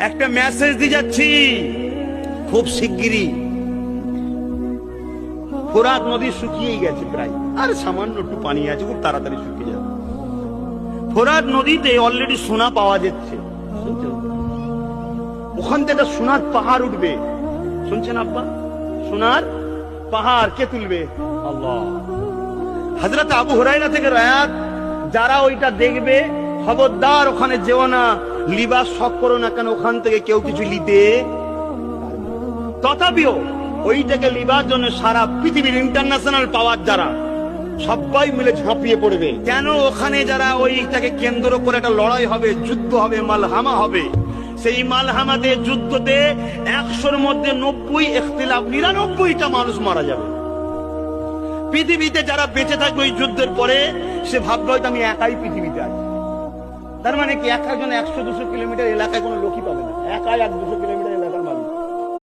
একটা মেসেজ দিয়ে যাচ্ছি, খুব শিগগিরই ফোরাত নদী শুকিয়েই গেছে প্রায়, আর সামান্য একটু পানি আছে, খুব তাড়াতাড়ি শুকিয়ে যাবে। ফোরাত নদীতে অলরেডি সোনা পাওয়া যাচ্ছে, ওখান থেকে সোনার পাহাড় উঠবে। শুনছেন আব্বা? সোনার পাহাড় কে তুলবে? আল্লাহ। হযরত আবু হুরায়রা থেকে রায়াত, যারা ওইটা দেখবে খবরদার ওখানে যেও না, লিবাস শখ করো না, কেন ওখান থেকে কেউ কিছু নিতে। তথাপিও ওইটাকে লিবার জন্য সারা পৃথিবীর ইন্টারন্যাশনাল পাওয়ার যারা, সবাই মিলে ঝাঁপিয়ে পড়বে। কেন? ওখানে যারা ওইটাকে কেন্দ্র করে একটা লড়াই হবে, যুদ্ধ হবে, মালহামা হবে। সেই মালহামাতে, যুদ্ধতে 100-র মধ্যে 90 ইখতিলাফ, 99টা মানুষ মারা যাবে। পৃথিবীতে যারা বেঁচে থাকবে ওই যুদ্ধের পরে, সে ভাববে হয়তো আমি একাই পৃথিবীতে আছি। তার মানে কি, এক একজন 100-200 কিলোমিটার এলাকায় কোনো লোকই পাবে না, একাই 100-200 কিলোমিটার